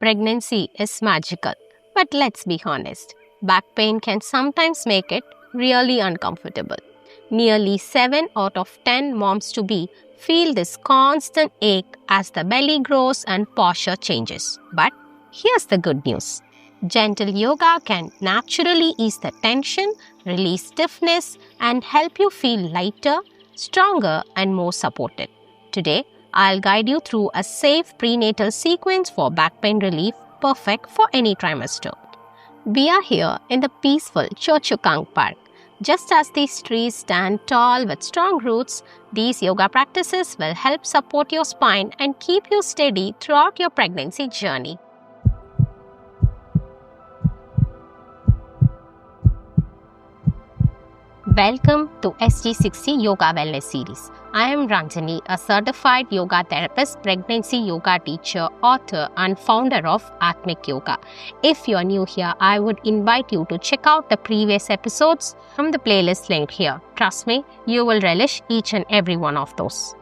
Pregnancy is magical, but let's be honest, back pain can sometimes make it really uncomfortable. Nearly 7 out of 10 moms-to-be feel this constant ache as the belly grows and posture changes. But here's the good news. Gentle yoga can naturally ease the tension, release stiffness, and help you feel lighter, stronger, and more supported. Today, I'll guide you through a safe prenatal sequence for back pain relief, perfect for any trimester. We are here in the peaceful Chua Chu Kang Park. Just as these trees stand tall with strong roots, these yoga practices will help support your spine and keep you steady throughout your pregnancy journey. Welcome to SG60 Yoga Wellness Series. I am Ranjani, a certified yoga therapist, pregnancy yoga teacher, author and founder of Atmic Yoga. If you are new here, I would invite you to check out the previous episodes from the playlist linked here. Trust me, you will relish each and every one of those.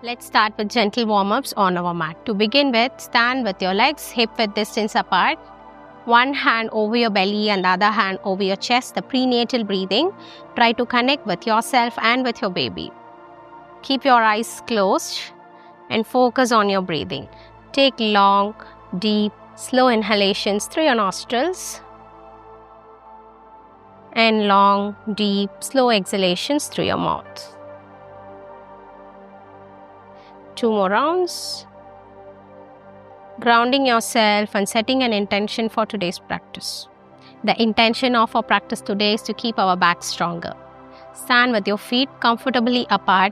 Let's start with gentle warm-ups on our mat. To begin with, stand with your legs hip-width distance apart. One hand over your belly and the other hand over your chest, the prenatal breathing. Try to connect with yourself and with your baby. Keep your eyes closed and focus on your breathing. Take long, deep, slow inhalations through your nostrils and long, deep, slow exhalations through your mouth. 2 more rounds. Grounding yourself and setting an intention for today's practice. The intention of our practice today is to keep our back stronger. Stand with your feet comfortably apart,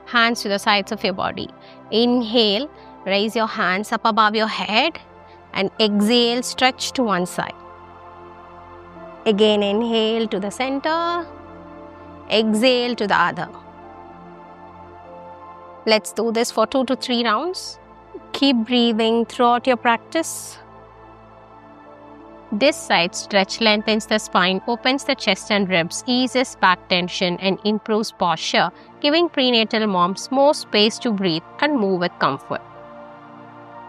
hands to the sides of your body. Inhale, raise your hands up above your head and exhale, stretch to one side. Again, inhale to the center, exhale to the other. Let's do this for 2 to 3 rounds. Keep breathing throughout your practice. This side stretch lengthens the spine, opens the chest and ribs, eases back tension and improves posture, giving prenatal moms more space to breathe and move with comfort.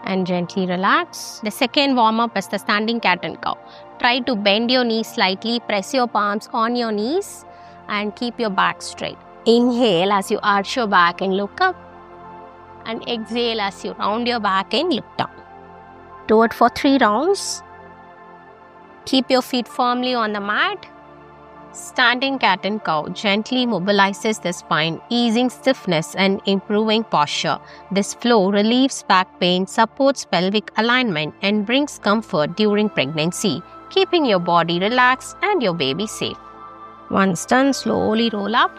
And gently relax. The second warm-up is the standing cat and cow. Try to bend your knees slightly, press your palms on your knees and keep your back straight. Inhale as you arch your back and look up. And exhale as you round your back and look down. Do it for 3 rounds. Keep your feet firmly on the mat. Standing cat and cow gently mobilizes the spine, easing stiffness and improving posture. This flow relieves back pain, supports pelvic alignment and brings comfort during pregnancy, keeping your body relaxed and your baby safe. Once done, slowly roll up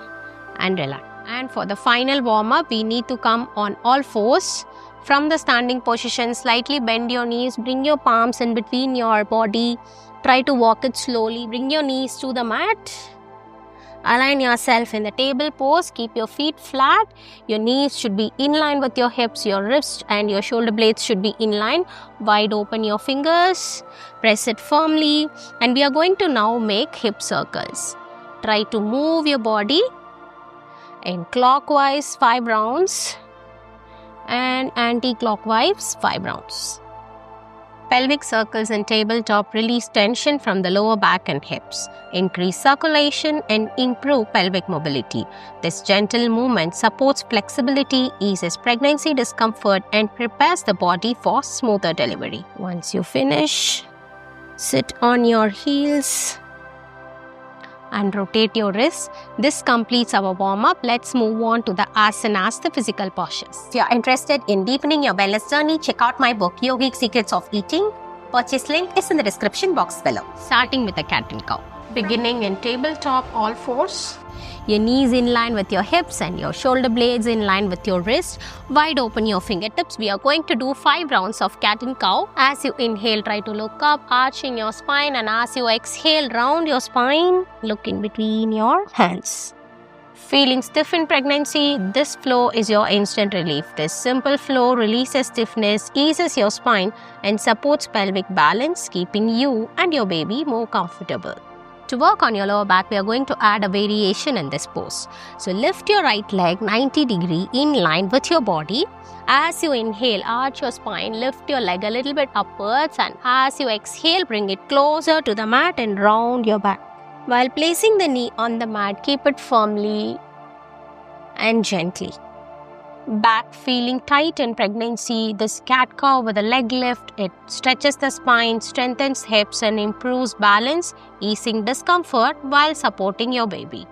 and relax. And for the final warm-up, we need to come on all fours. From the standing position, slightly bend your knees, bring your palms in between your body. Try to walk it slowly. Bring your knees to the mat. Align yourself in the table pose. Keep your feet flat. Your knees should be in line with your hips. Your wrists and your shoulder blades should be in line. Wide open your fingers. Press it firmly. And we are going to now make hip circles. Try to move your body in clockwise 5 rounds and anti-clockwise 5 rounds. Pelvic circles and tabletop release tension from the lower back and hips, increase circulation and improve pelvic mobility. This gentle movement supports flexibility, eases pregnancy discomfort and prepares the body for smoother delivery. Once you finish, sit on your heels and rotate your wrists. This completes our warm-up. Let's move on to the asanas, the physical postures. If you are interested in deepening your wellness journey, check out my book, Yogic Secrets of Eating. Purchase link is in the description box below. Starting with the cat and cow. Beginning in tabletop, all fours. Your knees in line with your hips and your shoulder blades in line with your wrist. Wide open your fingertips. We are going to do 5 rounds of cat and cow. As you inhale, try to look up, arching your spine, and as you exhale, round your spine. Look in between your hands. Feeling stiff in pregnancy? This flow is your instant relief. This simple flow releases stiffness, eases your spine, and supports pelvic balance, keeping you and your baby more comfortable. To work on your lower back, we are going to add a variation in this pose. So lift your right leg 90 degree in line with your body. As you inhale, arch your spine, lift your leg a little bit upwards, and as you exhale, bring it closer to the mat and round your back. While placing the knee on the mat, keep it firmly and gently. Back feeling tight in pregnancy, this cat cow with a leg lift, it stretches the spine, strengthens hips and improves balance, easing discomfort while supporting your baby.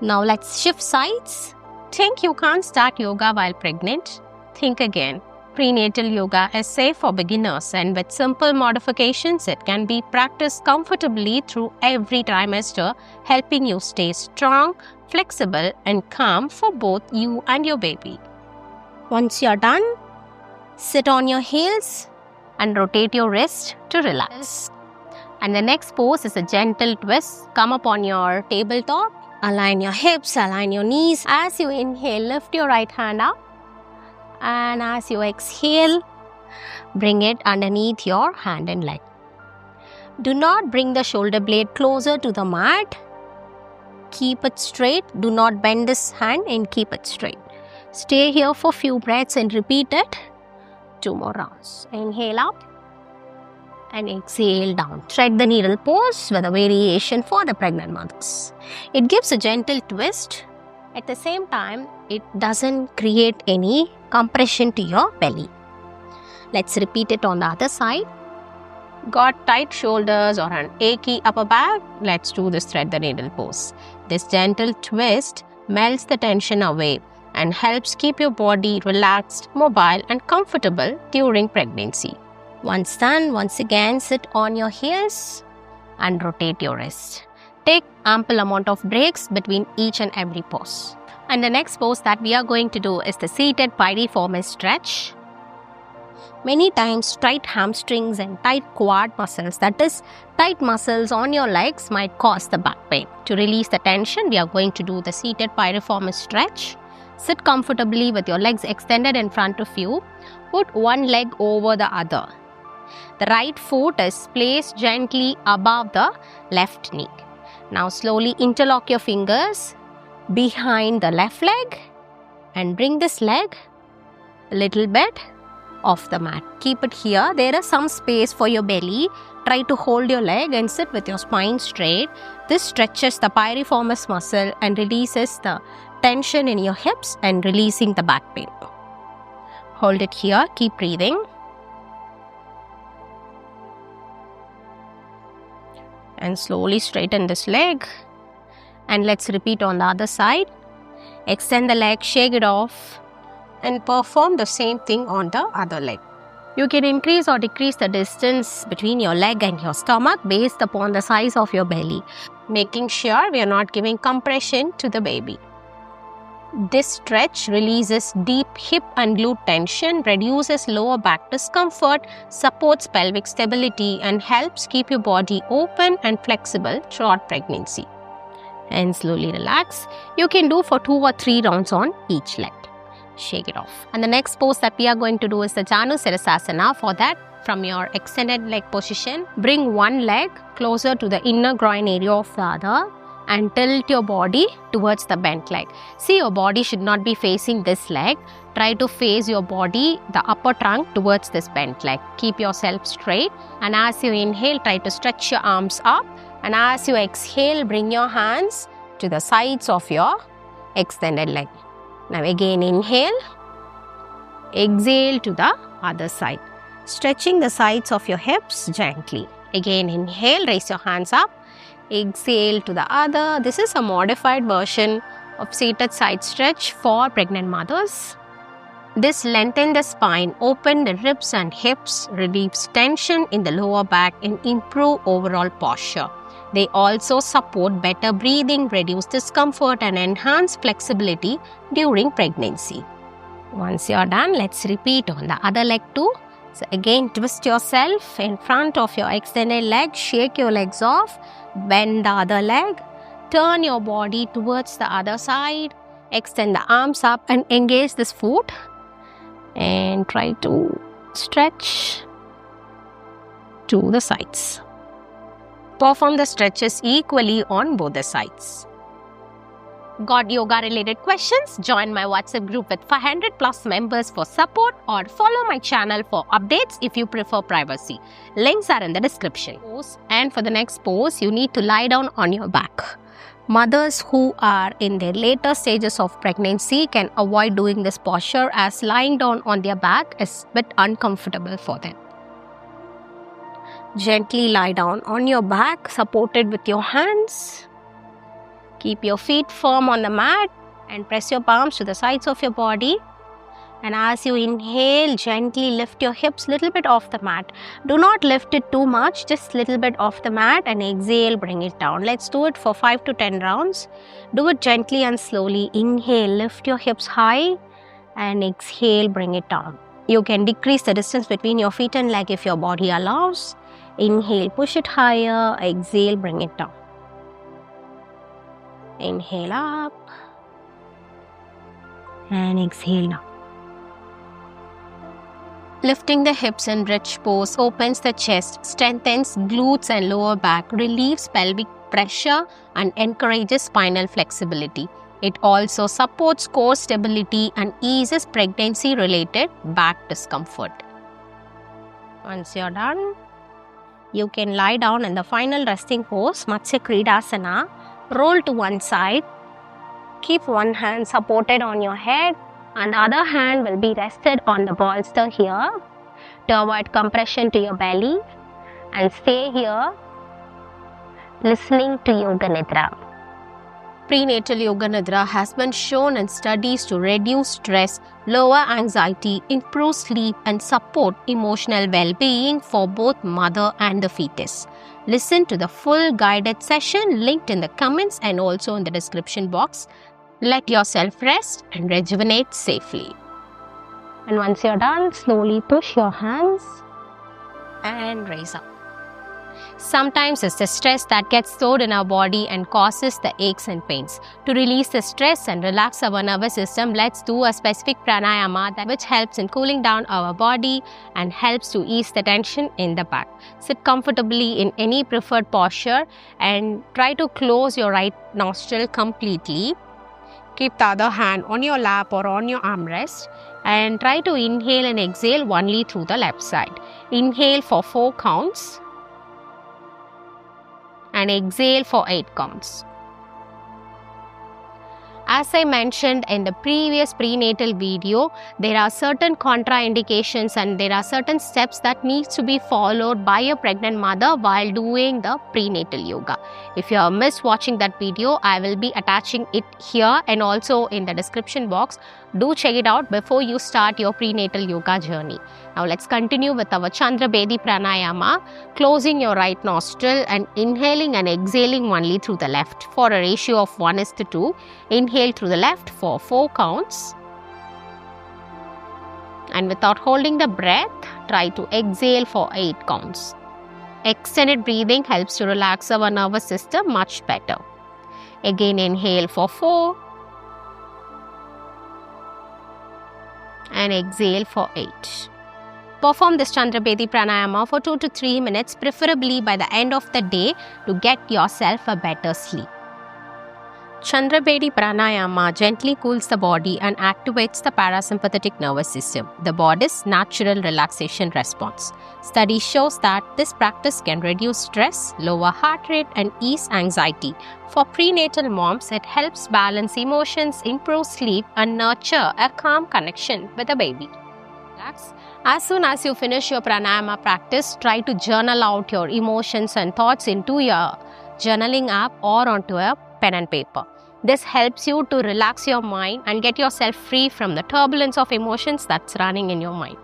Now let's shift sides. Think you can't start yoga while pregnant? Think again. Prenatal yoga is safe for beginners, and with simple modifications, it can be practiced comfortably through every trimester, helping you stay strong, flexible, and calm for both you and your baby. Once you're done, sit on your heels and rotate your wrist to relax. And the next pose is a gentle twist. Come up on your tabletop, align your hips, align your knees. As you inhale, lift your right hand up. And as you exhale, bring it underneath your hand and leg. Do not bring the shoulder blade closer to the mat. Keep it straight. Do not bend this hand and keep it straight. Stay here for a few breaths and repeat it. 2 more rounds. Inhale up and exhale down. Thread the needle pose with a variation for the pregnant mothers. It gives a gentle twist. At the same time, it doesn't create any compression to your belly. Let's repeat it on the other side. Got tight shoulders or an achy upper back? Let's do this thread the needle pose. This gentle twist melts the tension away and helps keep your body relaxed, mobile and comfortable during pregnancy. Once done, once again sit on your heels and rotate your wrist. Take ample amount of breaks between each and every pose. And the next pose that we are going to do is the seated piriformis stretch. Many times tight hamstrings and tight quad muscles, that is tight muscles on your legs, might cause the back pain. To release the tension, we are going to do the seated piriformis stretch. Sit comfortably with your legs extended in front of you. Put one leg over the other. The right foot is placed gently above the left knee. Now slowly interlock your fingers behind the left leg and bring this leg a little bit off the mat. Keep it here. There is some space for your belly. Try to hold your leg and sit with your spine straight. This stretches the piriformis muscle and releases the tension in your hips and releasing the back pain. Hold it here. Keep breathing. And slowly straighten this leg. And let's repeat on the other side. Extend the leg, shake it off, and perform the same thing on the other leg. You can increase or decrease the distance between your leg and your stomach based upon the size of your belly, making sure we are not giving compression to the baby. This stretch releases deep hip and glute tension, reduces lower back discomfort, supports pelvic stability, and helps keep your body open and flexible throughout pregnancy. And slowly relax. You can do for 2 or 3 rounds on each leg. Shake it off. And the next pose that we are going to do is the Janu Sirasasana. For that, from your extended leg position, bring one leg closer to the inner groin area of the other and tilt your body towards the bent leg. See, your body should not be facing this leg. Try to face your body, the upper trunk, towards this bent leg. Keep yourself straight, and as you inhale, try to stretch your arms up, and as you exhale, bring your hands to the sides of your extended leg. Now again inhale, exhale to the other side, stretching the sides of your hips gently. Again inhale, raise your hands up, exhale to the other. This is a modified version of seated side stretch for pregnant mothers. This lengthens the spine, open the ribs and hips, relieves tension in the lower back and improve overall posture. They also support better breathing, reduce discomfort and enhance flexibility during pregnancy. Once you are done, let's repeat on the other leg too. So again, twist yourself in front of your extended leg, shake your legs off, bend the other leg, turn your body towards the other side, extend the arms up and engage this foot and try to stretch to the sides. Perform the stretches equally on both the sides. Got yoga related questions? Join my WhatsApp group with 500 plus members for support, or follow my channel for updates if you prefer privacy. Links are in the description. And for the next pose, you need to lie down on your back. Mothers who are in their later stages of pregnancy can avoid doing this posture, as lying down on their back is a bit uncomfortable for them. Gently lie down on your back, supported with your hands. Keep your feet firm on the mat and press your palms to the sides of your body. And as you inhale, gently lift your hips a little bit off the mat. Do not lift it too much, just a little bit off the mat, and exhale, bring it down. Let's do it for 5 to 10 rounds. Do it gently and slowly. Inhale, lift your hips high, and exhale, bring it down. You can decrease the distance between your feet and leg if your body allows. Inhale, push it higher. Exhale, bring it down. Inhale up and exhale down. Lifting the hips in rich pose opens the chest, strengthens glutes and lower back, relieves pelvic pressure, and encourages spinal flexibility. It also supports core stability and eases pregnancy-related back discomfort. Once you're done, you can lie down in the final resting pose, Matsya Kridasana. Roll to one side. Keep one hand supported on your head, and the other hand will be rested on the bolster here to avoid compression to your belly, and stay here listening to Yoga Nidra. Prenatal Yoga Nidra has been shown in studies to reduce stress, lower anxiety, improve sleep, and support emotional well-being for both mother and the fetus. Listen to the full guided session linked in the comments and also in the description box. Let yourself rest and rejuvenate safely. And once you're done, slowly push your hands and raise up. Sometimes it's the stress that gets stored in our body and causes the aches and pains. To release the stress and relax our nervous system, let's do a specific pranayama which helps in cooling down our body and helps to ease the tension in the back. Sit comfortably in any preferred posture and try to close your right nostril completely. Keep the other hand on your lap or on your armrest, and try to inhale and exhale only through the left side. Inhale for 4 counts. And exhale for 8 counts. As I mentioned in the previous prenatal video, there are certain contraindications and there are certain steps that needs to be followed by a pregnant mother while doing the prenatal yoga. If you have missed watching that video, I will be attaching it here and also in the description box. Do check it out before you start your prenatal yoga journey. Now let's continue with our Chandra Bedi Pranayama, closing your right nostril and inhaling and exhaling only through the left for a ratio of 1:2. Inhale through the left for 4 counts. And without holding the breath, try to exhale for 8 counts. Extended breathing helps to relax our nervous system much better. Again, inhale for 4. And exhale for 8. Perform this Chandra Bedi Pranayama for 2 to 3 minutes, preferably by the end of the day, to get yourself a better sleep. Chandra Bedi Pranayama gently cools the body and activates the parasympathetic nervous system, the body's natural relaxation response. Study shows that this practice can reduce stress, lower heart rate, and ease anxiety. For prenatal moms, it helps balance emotions, improve sleep, and nurture a calm connection with the baby. Relax. As soon as you finish your pranayama practice, try to journal out your emotions and thoughts into your journaling app or onto a pen and paper. This helps you to relax your mind and get yourself free from the turbulence of emotions that's running in your mind.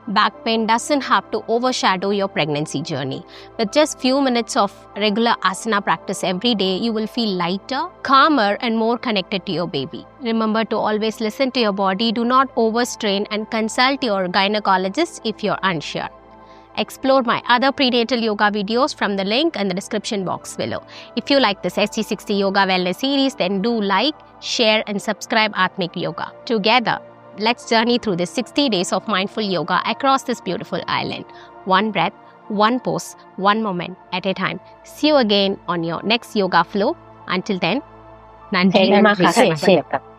Back pain doesn't have to overshadow your pregnancy journey. With just few minutes of regular asana practice every day, you will feel lighter, calmer, and more connected to your baby. Remember to always listen to your body, do not overstrain, and consult your gynecologist if you're unsure. Explore my other prenatal yoga videos from the link in the description box below. If you like this SG60 Yoga Wellness series, then do like, share, and subscribe Atmik Yoga. Together, let's journey through the 60 days of mindful yoga across this beautiful island. One breath, one pose, one moment at a time. See you again on your next yoga flow. Until then, ขอบคุณมากค่ะ Nandri. 谢谢